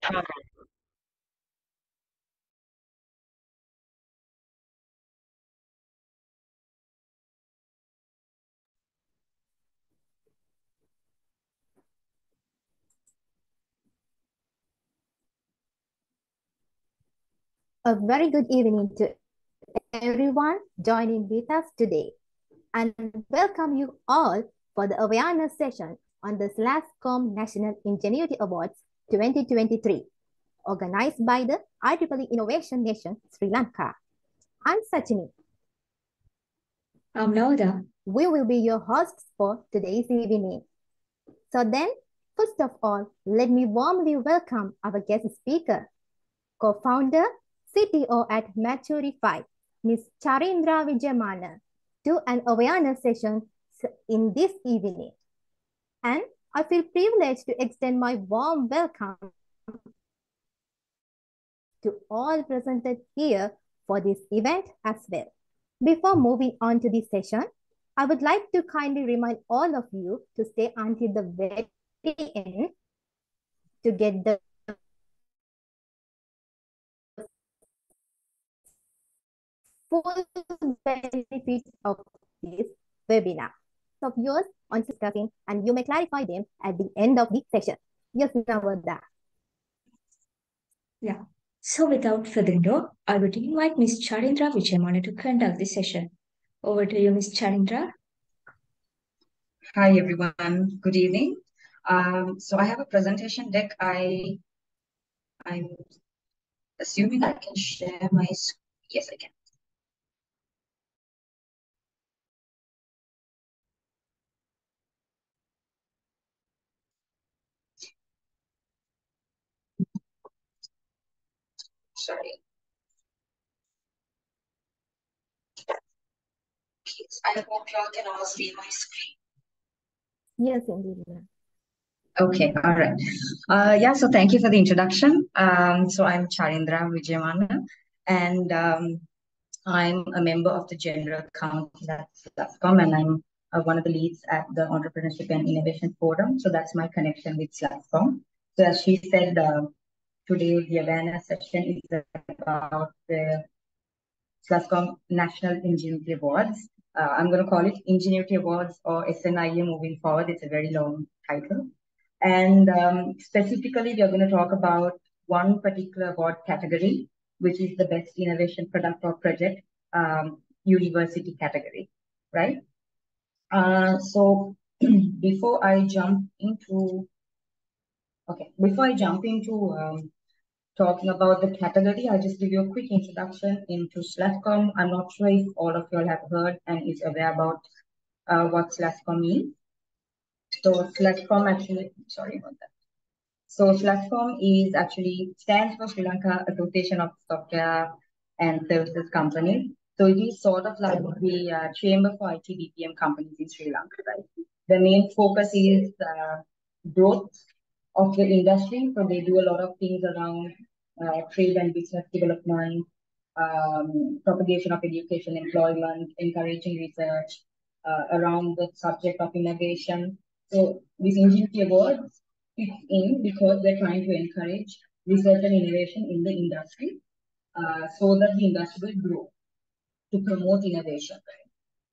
A very good evening to everyone joining with us today, and welcome you all for the awareness session on the SLASSCOM National Ingenuity Awards 2023, organized by the IEEE Innovation Nation, Sri Lanka. I'm Sachini. I'm Noda. We will be your hosts for today's evening. So then, first of all, let me warmly welcome our guest speaker, co-founder, CTO at Maturify, Ms. Charindra Wijemanne, to an awareness session in this evening. And I feel privileged to extend my warm welcome to all presented here for this event as well. Before moving on to this session, I would like to kindly remind all of you to stay until the very end to get the full benefits of this webinar of yours on discussing, and you may clarify them at the end of the session. Yes, Navada. Yeah. So without further ado, I would invite Ms. Charindra Wijemanne to conduct this session. Over to you, Ms. Charindra. Hi, everyone. Good evening. So I have a presentation deck. I'm assuming I can share my screen. Yes, I can. Sorry. Please, I hope you all can all see my screen. Yes, indeed. Okay, all right. Yeah, so thank you for the introduction. So I'm Charindra Wijemanne, and I'm a member of the General Council at SLASSCOM, and I'm one of the leads at the Entrepreneurship and Innovation Forum. So that's my connection with SLASSCOM. So as she said, today the awareness session is about the SLASSCOM National Ingenuity Awards. I'm going to call it Ingenuity Awards or SNIA moving forward. It's a very long title. And specifically, we are going to talk about one particular award category, which is the Best Innovation Product or Project University category, right? So before I jump into talking about the category, I'll just give you a quick introduction into SLASSCOM. I'm not sure if all of you all have heard and is aware about what SLASSCOM means. So SLASSCOM actually, sorry about that. So SLASSCOM is actually stands for Sri Lanka Association of Software and Services Companies. So it is sort of like the chamber for IT BPM companies in Sri Lanka, right? The main focus is growth of the industry. So they do a lot of things around trade and business development, propagation of education, employment, encouraging research around the subject of innovation. So these Ingenuity Awards fits in because they're trying to encourage research and innovation in the industry so that the industry will grow to promote innovation.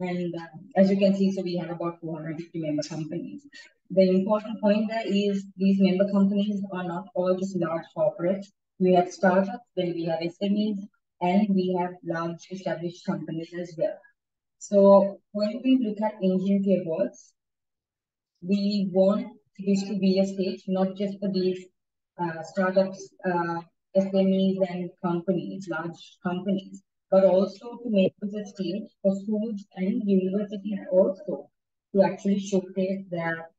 And as you can see, so we have about 450 member companies. The important point there is these member companies are not all just large corporates. We have startups, then we have SMEs, and we have large established companies as well. So when we look at Ingenuity Awards, we want this to be a stage not just for these startups, SMEs and companies, large companies, but also to make this a stage for schools and universities also to actually showcase their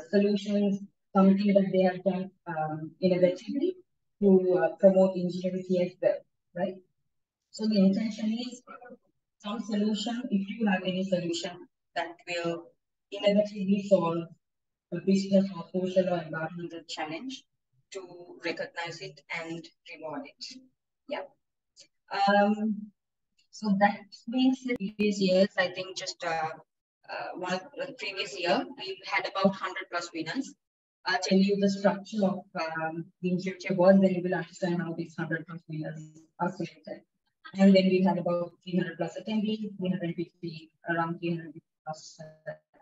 solutions, something that they have done innovatively to promote ingenuity as well, right? So the intention is some solution, if you have any solution that will innovatively solve a business or social or environmental challenge, to recognize it and reward it. Yeah. So that being said, previous years, I think just one previous year, we've had about 100 plus winners. I'll tell you the structure of the Ingenuity Awards, then you will understand how these 100+ winners are selected. And then we had about 300+ attendees, 350, around 300+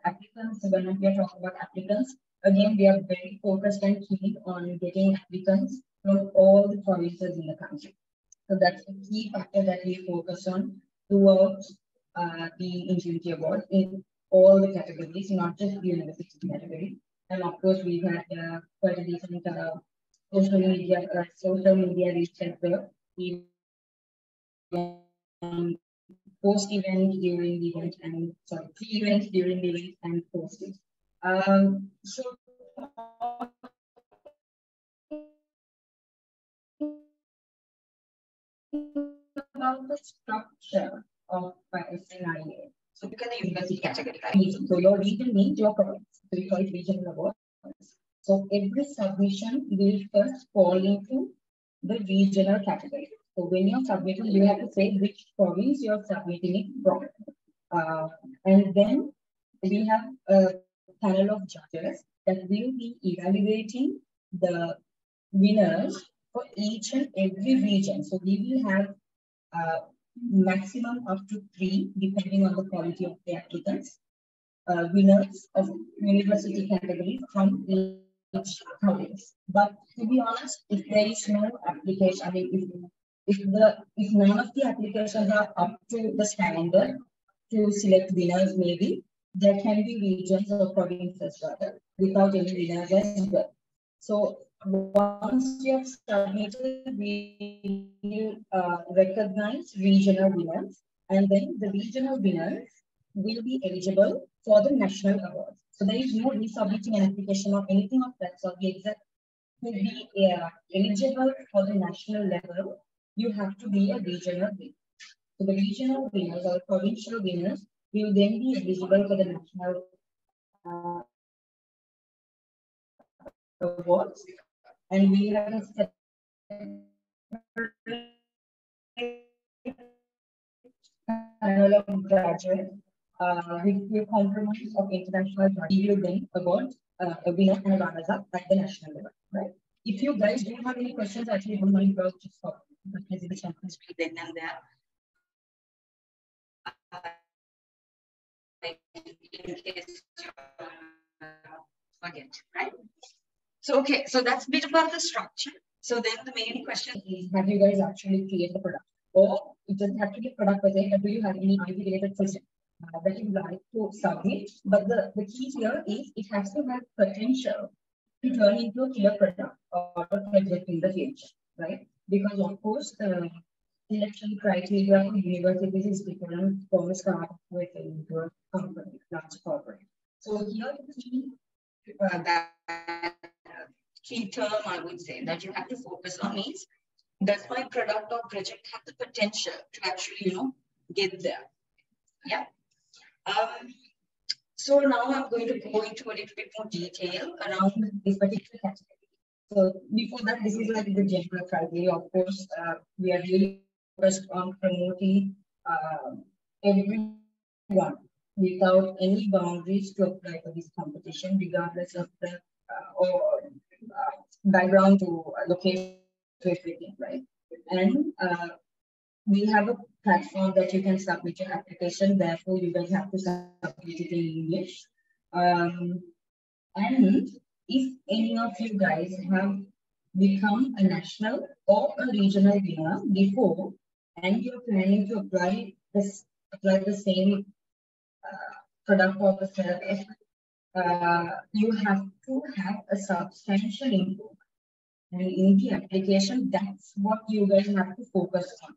applicants. So when we are talking about applicants, again, we are very focused and keen on getting applicants from all the provinces in the country. So that's a key factor that we focus on throughout the Ingenuity Award in all the categories, not just the university category. And of course, we've had quite a decent social media reach as well. Post-event, during the event, and sorry, pre-event, during the event, and post-it. So about the structure of SNIA. So look at the university category, right? So your region means your province. So we call it regional awards. So every submission will first fall into the regional category. So when you're submitting, you have to say which province you're submitting it from. And then we have a panel of judges that will be evaluating the winners for each and every region. So we will have maximum up to 3, depending on the quality of the applicants, winners of university categories from each province. But to be honest, if there is no application, I mean, if none of the applications are up to the standard to select winners, maybe there can be regions or provinces rather without any winners as well. So once you have submitted, we will recognize regional winners, and then the regional winners will be eligible for the national awards. So there is no resubmitting an application or anything of that. So the exact to be eligible for the national level, you have to be a regional winner. So the regional winners or provincial winners will then be eligible for the national awards, and we have a panel of graduates with the compromise of international will then award a winner and a runners-up at the national level, right? If you guys do have any questions, actually don't mind about just for the champions then and there. In case forget, right? So okay, so that's a bit about the structure. So then the main question is, have you guys actually created the product? Or it doesn't have to be a product per se, but do you have any IP-related question that you would like to submit? But the key here is it has to have potential to turn into a killer product or a project in the future, right? Because of course, the selection criteria for universities is different from a startup with into a company, large corporate. So here is that key term I would say that you have to focus on is, does my product or project have the potential to actually, get there? Yeah. So now I'm going to go into a little bit more detail around this particular category. So before that, this is like the general criteria. Of course, we are really focused on promoting everyone without any boundaries to apply for this competition, regardless of the background to location to everything, right? And we have a platform that you can submit your application. Therefore, you guys have to submit it in English. And if any of you guys have become a national or a regional winner before, and you're planning to apply the same product or the service, you have to have a substantial improvement. And in the application, that's what you guys have to focus on.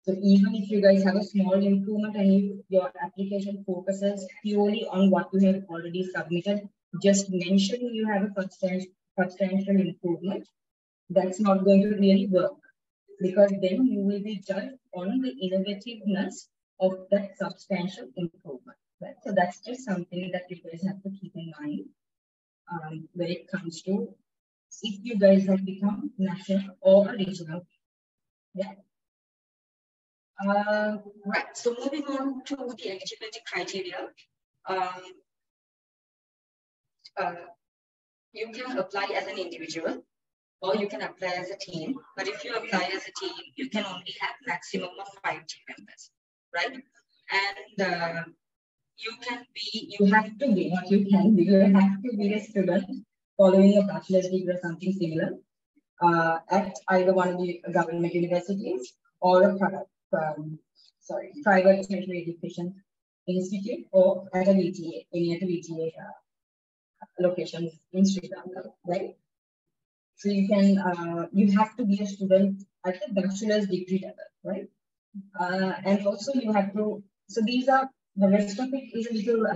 So even if you guys have a small improvement and if your application focuses purely on what you have already submitted, just mentioning you have a substantial improvement, that's not going to really work, because then you will be judged on the innovativeness of that substantial improvement. Right? So that's just something that you guys have to keep in mind when it comes to if you guys have become national or regional. Yeah. Right. So moving on to the eligibility criteria. You can apply as an individual or you can apply as a team. But if you apply as a team, you can only have maximum of 5 team members, right? And you have to be, not you can be, you have to be a student following a bachelor's degree or something similar at either one of the government universities or a private tertiary education institute or at a VTA, any other VTA locations in Sri Lanka, right? So you can, you have to be a student at the bachelor's degree level, right? And also you have to, so these are, the rest of it is a little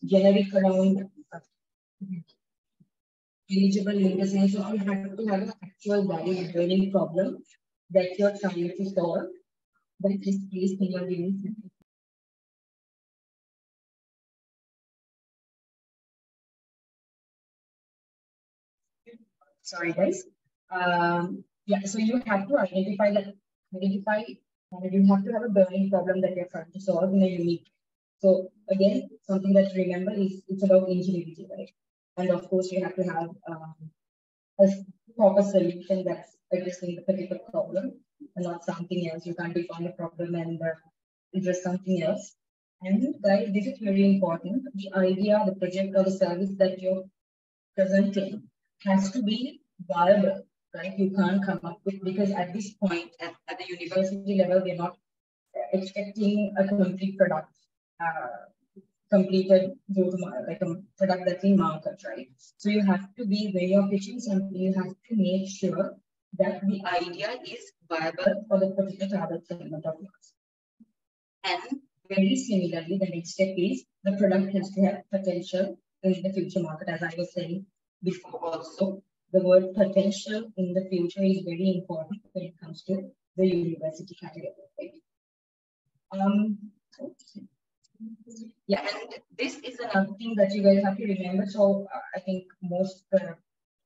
generic around eligible in the sense that you have to have an actual valid learning problem that you're trying to solve. But please can you give me? Sorry, guys. Yeah, so you have to identify, you have to have a burning problem that you're trying to solve in a unique. So again, something that to remember is it's about ingenuity, right? And of course, you have to have a proper solution that's addressing the particular problem and not something else. You can't define the problem and address something else. And guys, this is very important. The idea, the project or the service that you're presenting has to be viable, right? You can't come up with, because at this point, at the university level, we're not expecting a complete product, completed like a product that's in market, right? So you have to be, when you're pitching something, you have to make sure that the idea is viable for the particular target segment of yours. And very similarly, the next step is the product has to have potential in the future market, as I was saying before also. The word potential in the future is very important when it comes to the university category. Yeah, and this is another thing that you guys have to remember. So I think most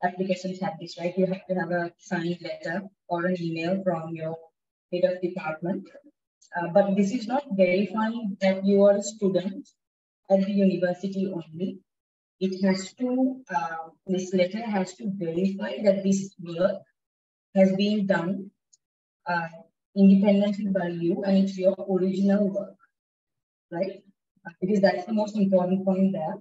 applications have this, right? You have to have a signed letter or an email from your head of department. But this is not verifying that you are a student at the university only. It has to, this letter has to verify that this work has been done independently by you and it's your original work, right? Because that's the most important point there.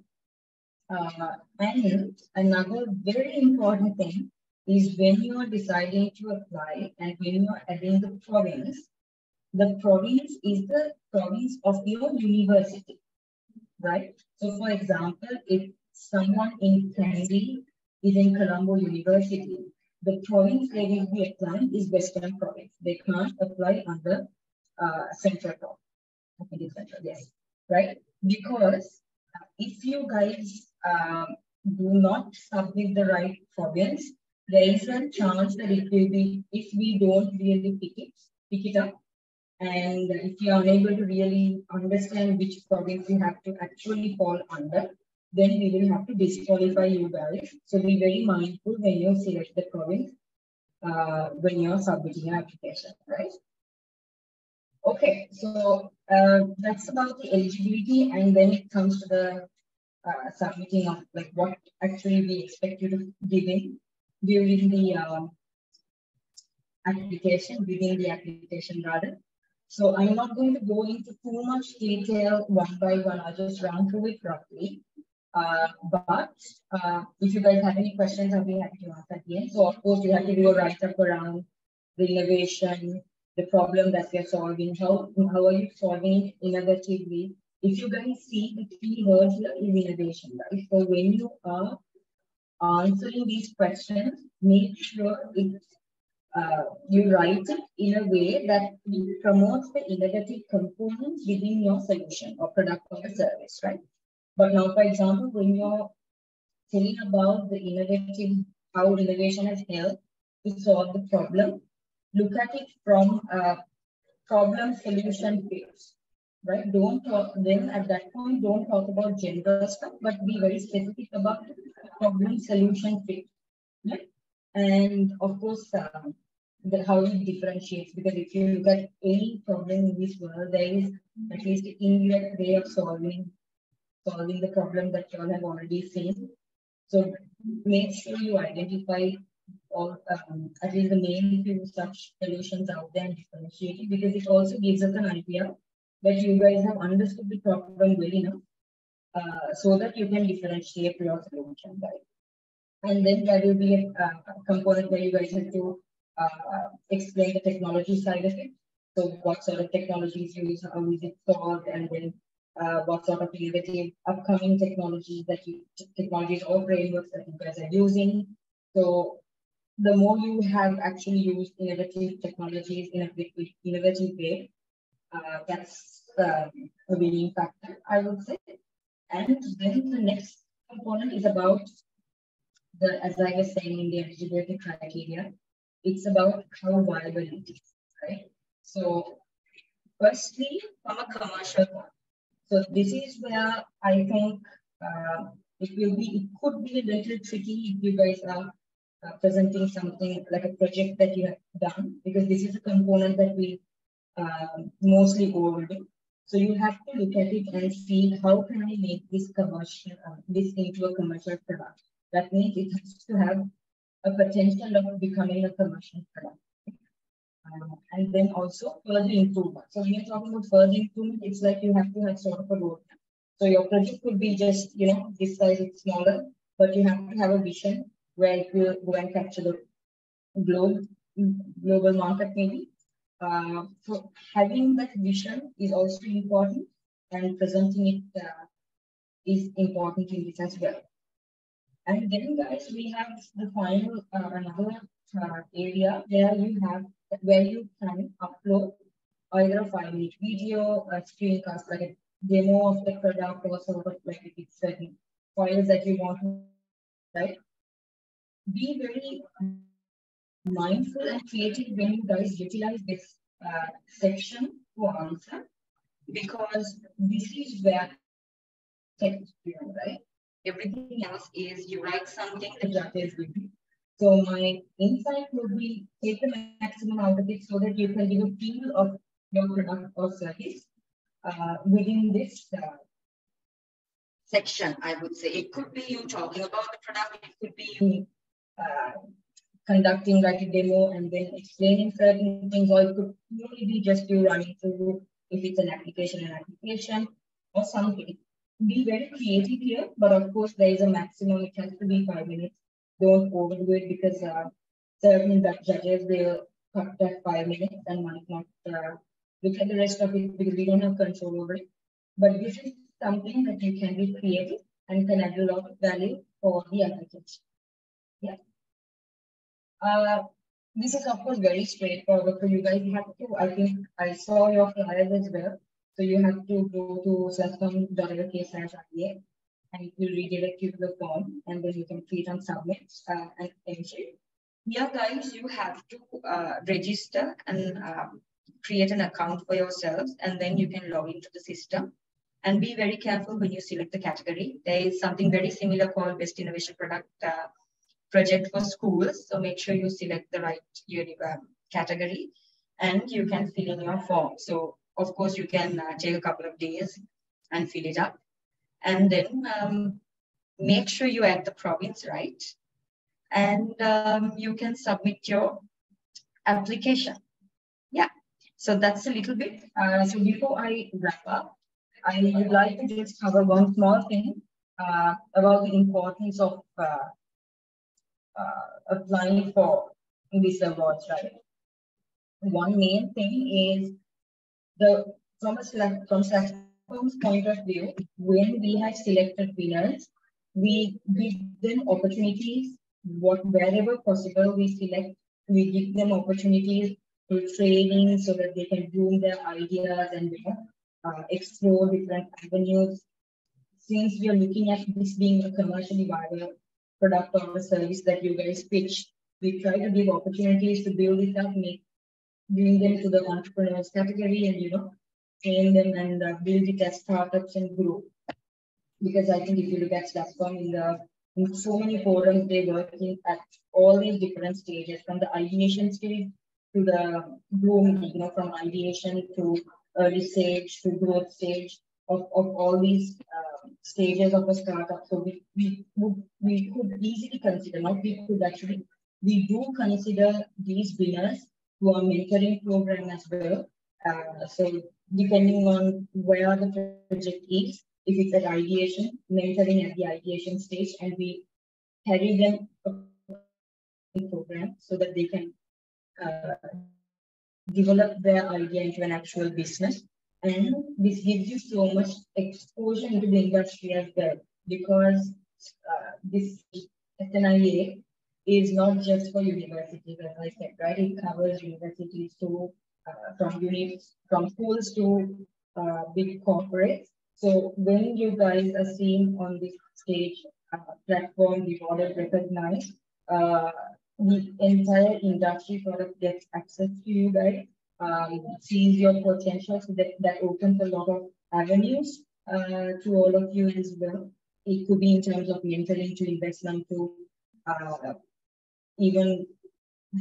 And another very important thing is when you are deciding to apply and when you are adding the province is the province of your university, right? So for example, if someone in Kandy is in Colombo University, the province they will be applying is Western Province. They can't apply under Central Province. I think it's Central, yes, right? Because if you guys do not submit the right province, there is a chance that it will be, if we don't really pick it up, and if you are unable to really understand which province you have to actually fall under, then we will have to disqualify you guys. So be very mindful when you select the province when you're submitting an application, right? Okay, so that's about the eligibility, and then it comes to the submitting of like what actually we expect you to give in during the application rather. So I'm not going to go into too much detail one by one. I'll just run through it roughly. But if you guys have any questions, I'll be happy to answer at the end. So of course, you have to do a write-up around the innovation, the problem that you're solving. How are you solving it innovatively? If you guys see the key words here is innovation, right? So when you are answering these questions, make sure it's you write it in a way that promotes the innovative components within your solution or product or service, right? But now, for example, when you're telling about the innovative, how innovation has helped to solve the problem, look at it from a problem solution phase, right? Don't talk, then at that point, don't talk about general stuff, but be very specific about problem solution phase, right? And of course, how it differentiates, because if you look at any problem in this world, there is at least an indirect way of solving the problem that you all have already seen. So make sure you identify all at least the main few such solutions out there and differentiate it, because it also gives us an idea that you guys have understood the problem well enough so that you can differentiate your solution, right? And then there will be a component where you guys have to explain the technology side of it. So what sort of technologies you use, how is it solved, and then what sort of innovative upcoming technologies or frameworks that you guys are using. So the more you have actually used innovative technologies in a innovative way, that's a winning factor, I would say. And then the next component is about as I was saying in the eligibility criteria, it's about how viable it is, right? So firstly, from a commercial point. So this is where I think it could be a little tricky if you guys are presenting something like a project that you have done, because this is a component that we mostly overdo. So you have to look at it and see how can I make this this into a commercial product. That means it has to have a potential of becoming a commercial product. And then also further improvement. So when you're talking about further improvement, it's like you have to have sort of a roadmap. So your project could be just, this size, it's smaller, but you have to have a vision where it will go and capture the global market maybe. So having that vision is also important, and presenting it is important in this as well. And then, guys, we have the final another area where you can upload either a 5-minute video, a screencast, like a demo of the product, or sort of like if it's certain files that you want to, right? Be very mindful and creative when you guys utilize this section to answer, because this is where text, right? Everything else is you write something, the judges will be. So my insight would be take the maximum out of it so that you can give a feel of your product or service within this section, I would say. It could be you talking about the product, it could be you conducting like a demo and then explaining certain things, or it could purely be just you running through if it's an application or something. Be very creative here, but of course there is a maximum. It has to be 5 minutes. Don't overdo it, because certain judges will cut that 5 minutes and might not look at the rest of it, because we don't have control over it. But this is something that you can be creative and can add a lot of value for the application. Yeah. This is of course very straightforward. So you guys have to, I think I saw your flyers as well. So you have to go to SLASSCOM.lk/IEA and it will redirect you to the form, and then you can click on submit and entry. Here, guys, you have to register and create an account for yourselves, and then you can log into the system. And be very careful when you select the category. There is something very similar called Best Innovation Product Project for schools. So make sure you select the right category, and you can fill in your form. So of course you can take a couple of days and fill it up, and then make sure you add the province right, and you can submit your application. Yeah, so that's a little bit. So before I wrap up, I would like to just cover one small thing about the importance of applying for these awards, right? One main thing is from SLASSCOM's point of view, when we have selected winners, we give them opportunities. Wherever possible, we give them opportunities to training so that they can groom their ideas and explore different avenues. Since we are looking at this being a commercially viable product or a service that you guys pitch, we try to give opportunities to build it up, bring them to the entrepreneurs category, and train them and build it as startups and grow. Because I think if you look at SLASSCOM in so many forums, they work at all these different stages, from the ideation stage to the grooming, from ideation to early stage to growth stage. of all these stages of a startup. So we could easily consider, not we could actually, we do consider these winners who are mentoring program as well. So depending on where the project is, if it's at ideation, mentoring at the ideation stage, and we carry them a program so that they can develop their idea into an actual business. And this gives you so much exposure into the industry as well, because this SNIA is not just for universities, as I said, right? It covers universities to from schools to big corporates. So when you guys are seen on this stage platform, rewarded, recognized, the entire industry sort of gets access to you guys, sees your potential, so that opens a lot of avenues to all of you as well. It could be in terms of mentoring to investment to even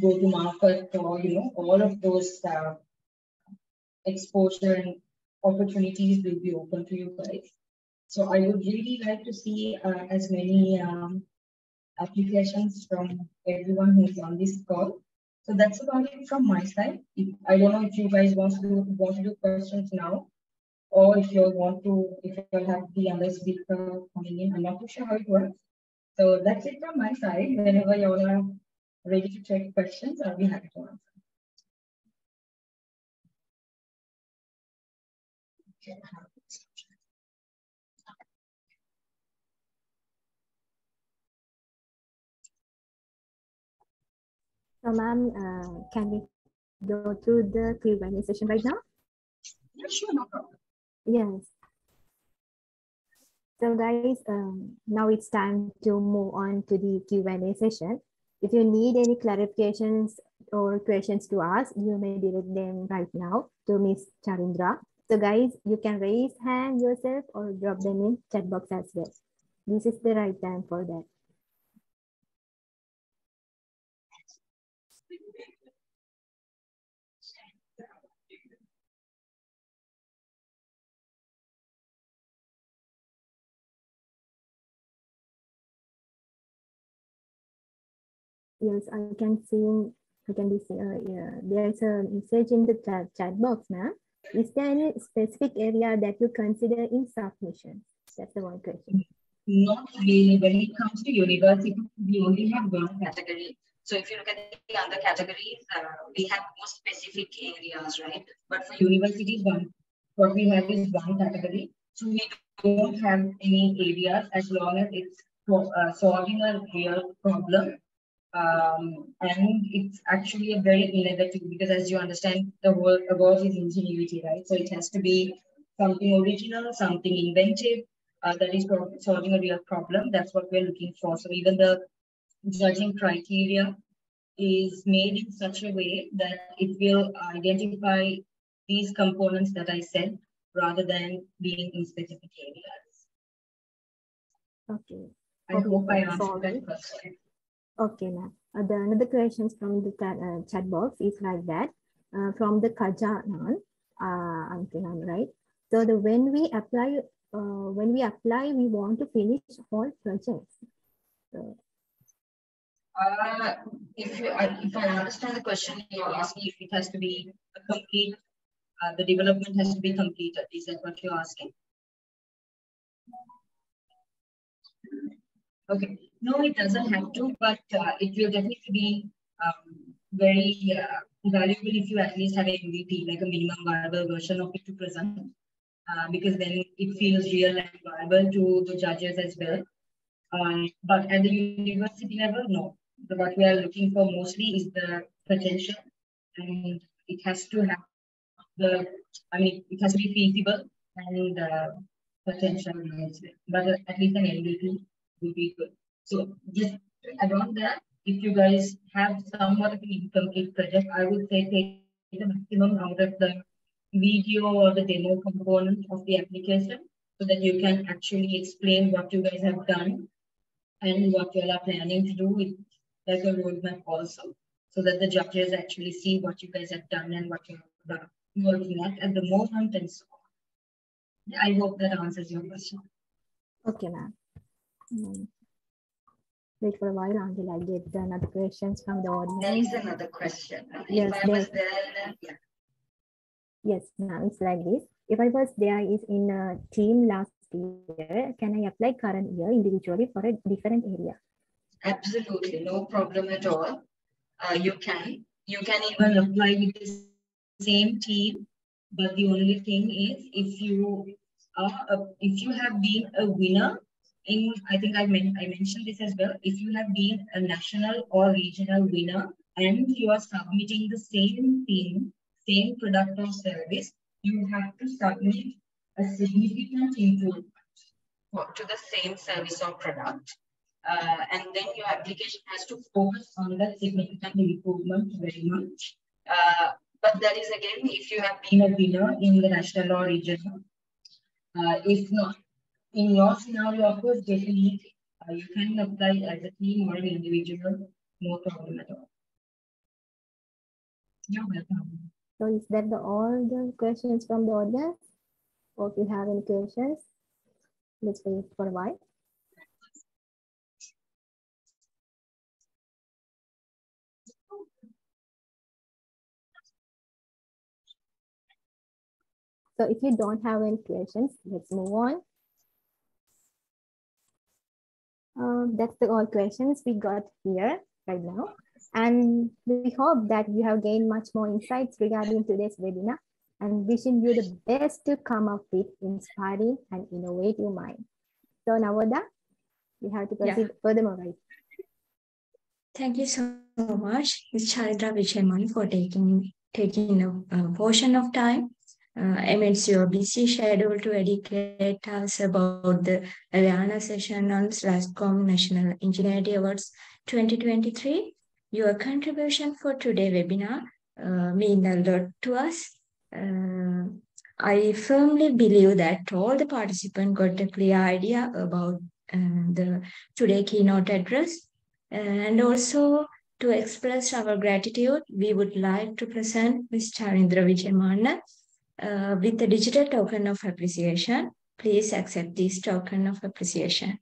go to market, or all of those exposure and opportunities will be open to you guys. So I would really like to see as many applications from everyone who's on this call. So that's about it from my side. I don't know if you guys want to do questions now, or if you have the other speaker coming in. I'm not too sure how it works. So that's it from my side. Whenever you all are ready to take questions, I'll be happy to answer. So, ma'am, can we go through the Q&A session right now? Yeah, sure, no problem. Yes. So, guys, now it's time to move on to the Q&A session. If you need any clarifications or questions to ask, you may direct them right now to Ms. Charindra. So, guys, you can raise hand yourself or drop them in chat box as well. This is the right time for that. Yes, I can see. Yeah, there's a message in the chat box, ma'am. Is there any specific area that you consider in submission? That's the one question. Not really. When it comes to university, we only have one category. So if you look at the other categories, we have more specific areas, right? But for universities, what we have is one category. So we don't have any areas as long as it's solving a real problem. And it's actually a very innovative, because as you understand, the whole award is ingenuity, right? So it has to be something original, something inventive, that is solving a real problem. That's what we're looking for. So even the judging criteria is made in such a way that it will identify these components that I said, rather than being in specific areas. Okay. I hope I answered that question. Okay, ma'am. Another questions from the chat box is like that. From the Kajanan, I'm right. So when we apply, we want to finish whole projects. So, if I understand the question, you're asking if it has to be a complete, the development has to be completed. Is that what you're asking? Okay. No, it doesn't have to, but it will definitely be very valuable if you at least have a MVP, like a minimum viable version of it to present, because then it feels real and viable to the judges as well. But at the university level, no. What we are looking for mostly is the potential, and it has to have it has to be feasible and potential, but at least an MVP will be good. So just around that, if you guys have somewhat of an incomplete project, I would say take the maximum out of the video or the demo component of the application, so that you can actually explain what you guys have done and what you all are planning to do with like a roadmap also, so that the judges actually see what you guys have done and what you're working at the moment and so on. I hope that answers your question. Okay, ma'am. Wait for a while until I get another questions from the audience. There is another question. Yes, if I was there, yeah. Yes, now it's like this. If I was there is in a team last year, can I apply current year individually for a different area? Absolutely, no problem at all. You can even apply with the same team, but the only thing is if you have been a winner in, I think I mentioned this as well. If you have been a national or regional winner and you are submitting the same thing, same product or service, you have to submit a significant improvement to the same service or product. And then your application has to focus on that significant improvement very much. But that is again, if you have been a winner in the national or regional. If not, in your scenario, of course, definitely you can apply as a team or an individual, no problem at all. You're welcome. So is that all the questions from the audience? Or if you have any questions, let's wait for a while. So if you don't have any questions, let's move on. That's all questions we got here right now. And we hope that you have gained much more insights regarding today's webinar and wishing you the best to come up with inspiring and innovative mind. So Navoda, we have to proceed furthermore, right? Thank you so much, Ms. Charindra Wijemanne, for taking a portion of time amidst your busy schedule to educate us about the awareness session on SLASSCOM National Ingenuity Awards 2023. Your contribution for today's webinar means a lot to us. I firmly believe that all the participants got a clear idea about the today keynote address. And also to express our gratitude, we would like to present Ms. Charindra Wijemanne with a digital token of appreciation. Please accept this token of appreciation.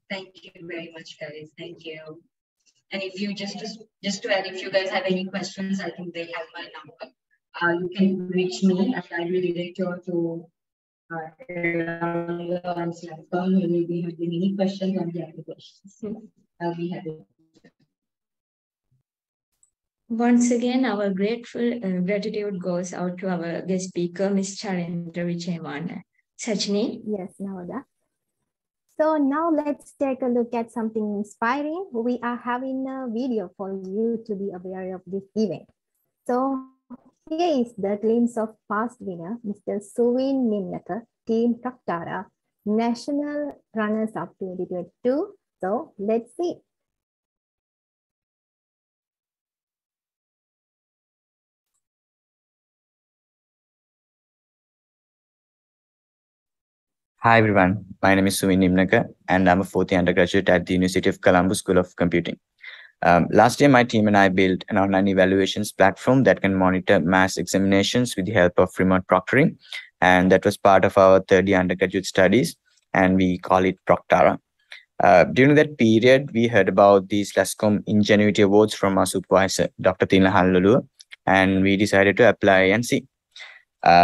Thank you very much, guys. Thank you. And if you just to add, if you guys have any questions, I think they have my number. You can reach me and I will direct you to and SLASSCOM. You will be having any questions on the applications. I'll be happy. Once again, our gratitude goes out to our guest speaker, Ms. Charindra Wijemanne. Sachini? Yes, Navoda. So now let's take a look at something inspiring. We are having a video for you to be aware of this event. So here is the glimpse of past winner, Mr. Suvin Nimnaka, Team Praktara, National Runners-Up 2022. So let's see. Hi everyone, my name is Suvin Nimnaka and I'm a fourth year undergraduate at the University of Colombo School of Computing. Last year, my team and I built an online evaluations platform that can monitor mass examinations with the help of remote proctoring. And that was part of our third year undergraduate studies, and we call it Proctara. During that period, we heard about the SLASSCOM Ingenuity Awards from our supervisor, Dr. Tinla Hallulua, and we decided to apply and see.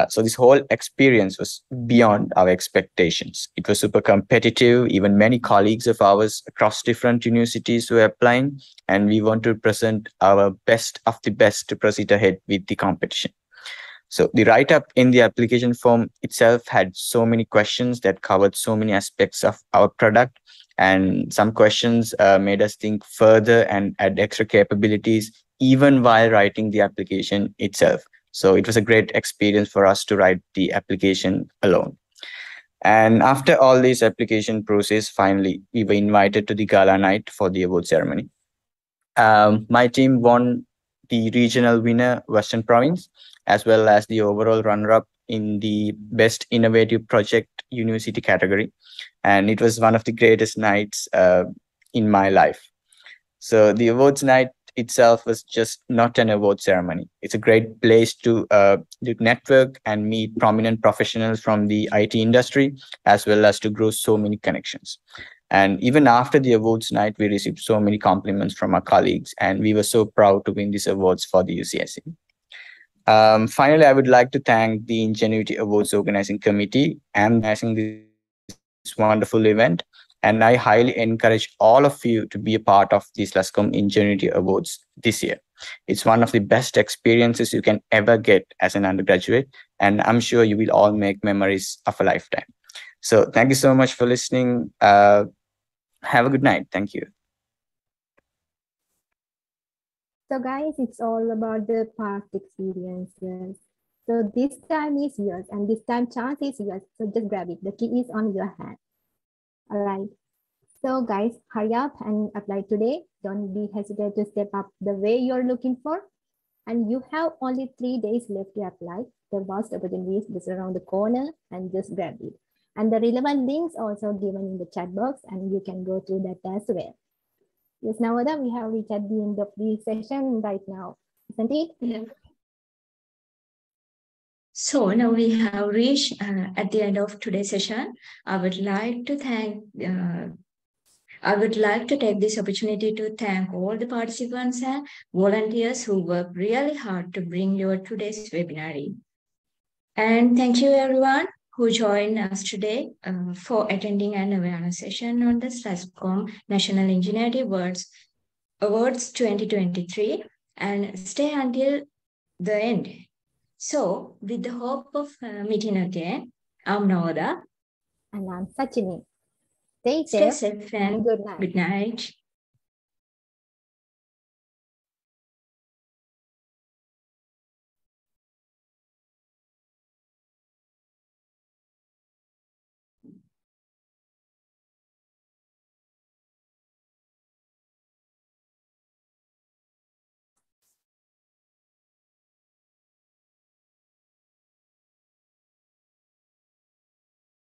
So this whole experience was beyond our expectations. It was super competitive. Even many colleagues of ours across different universities were applying, and we want to present our best of the best to proceed ahead with the competition. So the write-up in the application form itself had so many questions that covered so many aspects of our product, and some questions made us think further and add extra capabilities even while writing the application itself. So it was a great experience for us to write the application alone. And after all this application process, finally, we were invited to the gala night for the award ceremony. My team won the regional winner, Western Province, as well as the overall runner-up in the Best Innovative Project University category. And it was one of the greatest nights in my life. So the awards night itself was just not an award ceremony. It's a great place to network and meet prominent professionals from the IT industry, as well as to grow so many connections. And even after the awards night, we received so many compliments from our colleagues, and we were so proud to win these awards for the UCSC. Finally, I would like to thank the Ingenuity Awards organizing committee and organizing this wonderful event. And I highly encourage all of you to be a part of the SLASSCOM Ingenuity Awards this year. It's one of the best experiences you can ever get as an undergraduate, and I'm sure you will all make memories of a lifetime. So thank you so much for listening. Have a good night. Thank you. So guys, it's all about the past experiences. So this time is yours, and this time chance is yours. So just grab it. The key is on your hand. All right. So guys, hurry up and apply today. Don't be hesitant to step up the way you're looking for. And you have only 3 days left to apply. The vast opportunity is just around the corner, and just grab it. And the relevant links also given in the chat box, and you can go through that as well. Yes, Nawada, we have reached at the end of the session right now, isn't it? Yeah. So now we have reached at the end of today's session. I would like to take this opportunity to thank all the participants and volunteers who worked really hard to bring you today's webinar in. And thank you everyone who joined us today for attending an awareness session on the SLASSCOM National Ingenuity Awards 2023, and stay until the end. So, with the hope of meeting again, I'm Nawada. And I'm Sachini. Stay Stay safe safe and good night. good night.